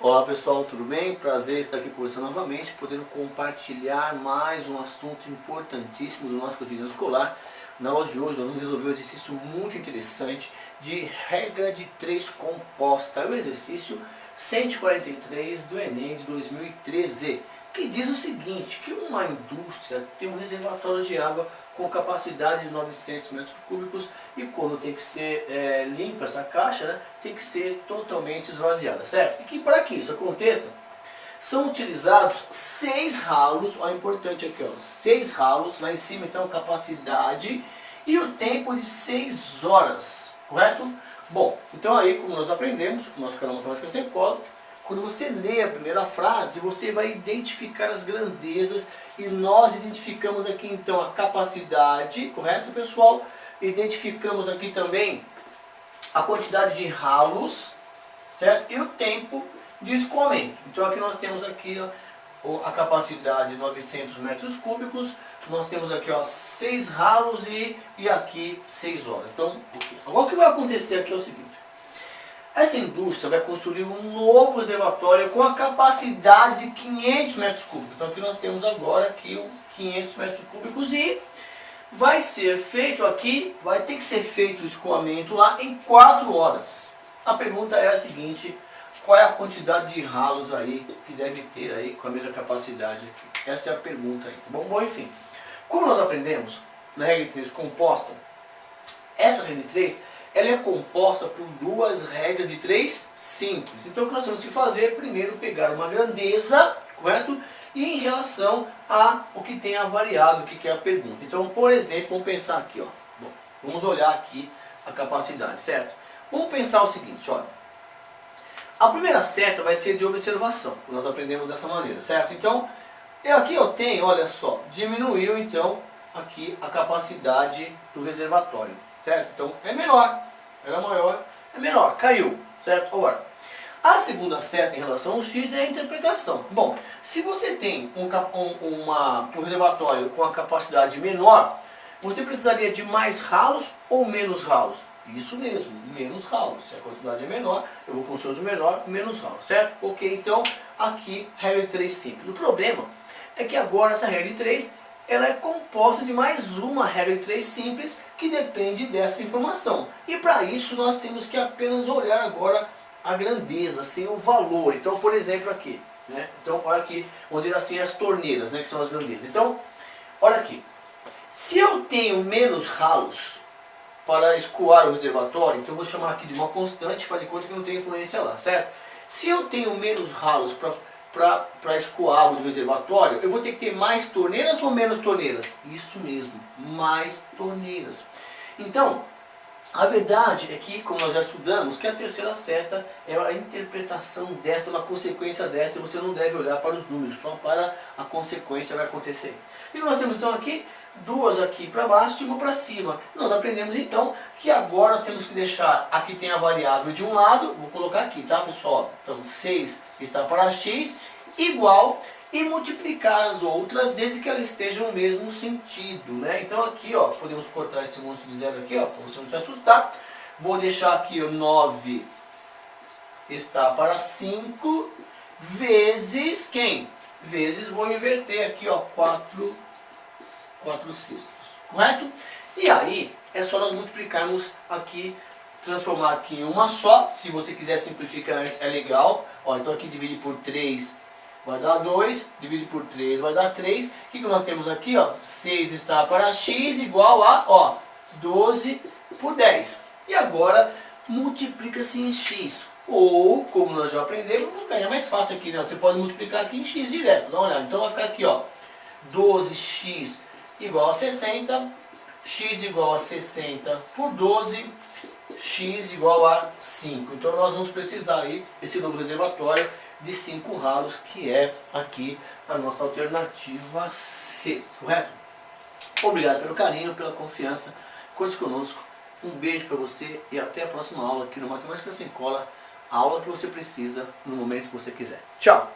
Olá pessoal, tudo bem? Prazer estar aqui com você novamente, podendo compartilhar mais um assunto importantíssimo do nosso cotidiano escolar. Na aula de hoje nós vamos resolver um exercício muito interessante de regra de 3 composta. É o exercício 143 do Enem de 2013, que diz o seguinte, que uma indústria tem um reservatório de água com capacidade de 900 metros cúbicos e quando tem que ser limpa essa caixa, né, tem que ser totalmente esvaziada, certo? E que para que isso aconteça, são utilizados 6 ralos, ó, importante aqui, ó, 6 ralos, lá em cima então capacidade e o tempo de 6 horas, correto? Bom, então aí como nós aprendemos, o nosso canal Matemática Sem Cola, quando você lê a primeira frase, você vai identificar as grandezas e nós identificamos aqui então a capacidade, correto pessoal? Identificamos aqui também a quantidade de ralos, certo? E o tempo de escoamento. Então aqui nós temos aqui ó, a capacidade de 900 metros cúbicos, nós temos aqui ó, 6 ralos e aqui 6 horas. Então, agora o que vai acontecer aqui é o seguinte. Essa indústria vai construir um novo reservatório com a capacidade de 500 metros cúbicos. Então aqui nós temos agora aqui 500 metros cúbicos e vai ser feito aqui, vai ter que ser feito o escoamento lá em 4 horas. A pergunta é a seguinte, qual é a quantidade de ralos aí que deve ter aí com a mesma capacidade aqui? Essa é a pergunta aí, tá bom? Bom, enfim, como nós aprendemos na regra de 3 composta, essa regra de 3 ela é composta por 2 regras de 3 simples. Então o que nós temos que fazer é primeiro pegar uma grandeza, correto? E em relação a o que tem a variável, o que é a pergunta. Então, por exemplo, vamos pensar aqui, ó. Bom, vamos olhar aqui a capacidade, certo? Vamos pensar o seguinte, olha. A primeira seta vai ser de observação, que nós aprendemos dessa maneira, certo? Então, aqui eu tenho, olha só, diminuiu então aqui a capacidade do reservatório. Certo? Então é menor, era maior, é menor, caiu, certo? Agora, a segunda seta em relação ao x é a interpretação. Bom, se você tem um reservatório com a capacidade menor, você precisaria de mais ralos ou menos ralos? Isso mesmo, menos ralos. Se a quantidade é menor, eu vou construir de menor, menos ralos, certo? Ok, então aqui regra de 3 simples. O problema é que agora essa regra de 3 ela é composta de mais uma regra de 3 simples que depende dessa informação. E para isso nós temos que apenas olhar agora a grandeza, sem o valor. Então, por exemplo, aqui, né? Então, olha aqui, vamos dizer assim, as torneiras, né? Que são as grandezas. Então, olha aqui. Se eu tenho menos ralos para escoar o reservatório, então eu vou chamar aqui de uma constante, faz de conta que não tem influência lá, certo? Se eu tenho menos ralos para escoar água do reservatório, eu vou ter que ter mais torneiras ou menos torneiras? Isso mesmo, mais torneiras. Então, a verdade é que, como nós já estudamos, que a terceira seta é a interpretação dessa, uma consequência dessa, e você não deve olhar para os números, só para a consequência vai acontecer. E nós temos então aqui, 2 aqui para baixo e uma para cima. Nós aprendemos então que agora temos que deixar, aqui tem a variável de um lado, vou colocar aqui, tá pessoal? Então 6 está para x, igual, e multiplicar as outras desde que elas estejam no mesmo sentido, né? Então aqui, ó, podemos cortar esse monte de zero aqui, ó, para você não se assustar. Vou deixar aqui o 9 está para 5, vezes quem? Vezes, vou inverter aqui, ó, 4 sextos, correto? E aí, é só nós multiplicarmos aqui, transformar aqui em uma só. Se você quiser simplificar, é legal. Ó, então aqui divide por 3 vai dar 2, divide por 3 vai dar 3. O que nós temos aqui? Ó? 6 está para x igual a, ó, 12 por 10. E agora multiplica-se em x. Ou, como nós já aprendemos, é mais fácil aqui, né? Você pode multiplicar aqui em x direto. Dá uma olhada. Então vai ficar aqui, ó, 12x igual a 60, x igual a 60 por 12, x igual a 5. Então nós vamos precisar aí desse novo reservatório de 5 ralos, que é aqui a nossa alternativa C, correto? Obrigado pelo carinho, pela confiança, conte conosco, um beijo para você e até a próxima aula aqui no Matemática Sem Cola, a aula que você precisa no momento que você quiser. Tchau!